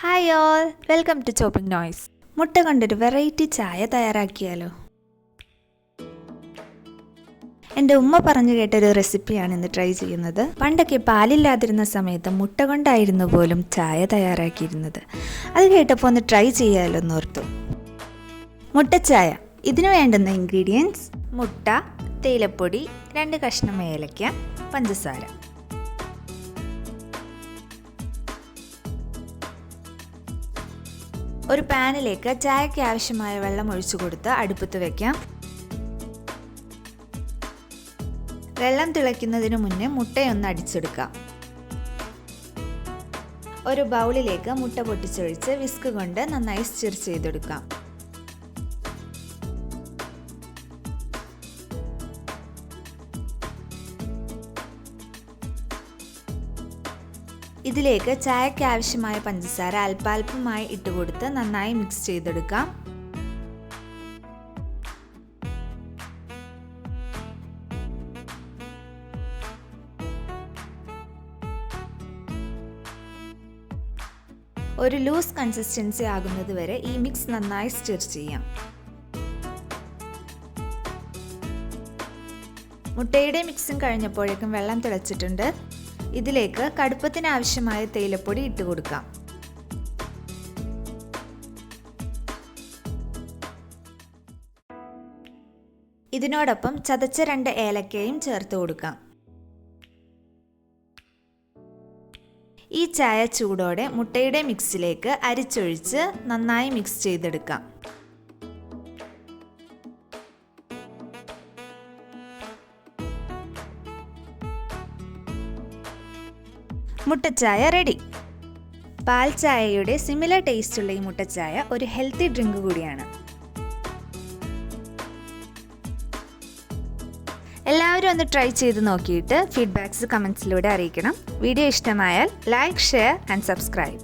Hi all, welcome to chopping noise. മുട്ട കൊണ്ടൊരു variety ചായ തയ്യാറാക്കിയാലോ? എൻ്റെ ഉമ്മ പറഞ്ഞു കേട്ടൊരു റെസിപ്പിയാണ് ഇന്ന് ട്രൈ ചെയ്യുന്നത്. പണ്ടൊക്കെ പാലില്ലാതിരുന്ന സമയത്ത് മുട്ട കൊണ്ടായിരുന്നു പോലും ചായ തയ്യാറാക്കിയിരുന്നത്. അത് കേട്ടപ്പോൾ ഒന്ന് ട്രൈ ചെയ്യാമല്ലോ എന്നോർത്തു. മുട്ടച്ചായ. ഇതിനു വേണ്ടുന്ന ഇൻഗ്രീഡിയൻസ്: മുട്ട, തേയിലപ്പൊടി, 2 കഷ്ണം ഏലക്ക, പഞ്ചസാര. ഒരു പാനിലേക്ക് ചായയ്ക്ക് ആവശ്യമായ വെള്ളം ഒഴിച്ചു കൊടുത്ത് അടുപ്പത്ത് വയ്ക്കാം. വെള്ളം തിളയ്ക്കുന്നതിന് മുന്നേ മുട്ടയൊന്ന് അടിച്ചെടുക്കാം. ഒരു ബൗളിലേക്ക് മുട്ട പൊട്ടിച്ചൊഴിച്ച് വിസ്ക് കൊണ്ട് നന്നായി സ്റ്റിർ ചെയ്തെടുക്കാം. ഇതിലേക്ക് ചായയ്ക്ക് ആവശ്യമായ പഞ്ചസാര അല്പാൽപമായി ഇട്ടുകൊടുത്ത് നന്നായി മിക്സ് ചെയ്തെടുക്കാം. ഒരു ലൂസ് കൺസിസ്റ്റൻസി ആകുന്നത് വരെ ഈ മിക്സ് നന്നായി സ്റ്റിർ ചെയ്യാം. മുട്ടയുടെ മിക്സും കഴിഞ്ഞപ്പോഴേക്കും വെള്ളം തിളച്ചിട്ടുണ്ട്. ഇതിലേക്ക് കടുപ്പത്തിന് ആവശ്യമായ തേയിലപ്പൊടി ഇട്ട് കൊടുക്കാം. ഇതിനോടൊപ്പം ചതച്ച 2 ഏലക്കയും ചേർത്ത് കൊടുക്കാം. ഈ ചായ ചൂടോടെ മുട്ടയുടെ മിക്സിലേക്ക് അരിച്ചൊഴിച്ച് നന്നായി മിക്സ് ചെയ്തെടുക്കാം. മുട്ടച്ചായ റെഡി. പാൽ ചായയുടെ സിമിലർ ടേസ്റ്റുള്ള ഈ മുട്ടച്ചായ ഒരു ഹെൽത്തി ഡ്രിങ്ക് കൂടിയാണ്. എല്ലാവരും ഒന്ന് ട്രൈ ചെയ്ത് നോക്കിയിട്ട് ഫീഡ്ബാക്ക്സ് കമൻസിലൂടെ അറിയിക്കണം. വീഡിയോ ഇഷ്ടമായാൽ ലൈക്ക്, ഷെയർ ആൻഡ് സബ്സ്ക്രൈബ്.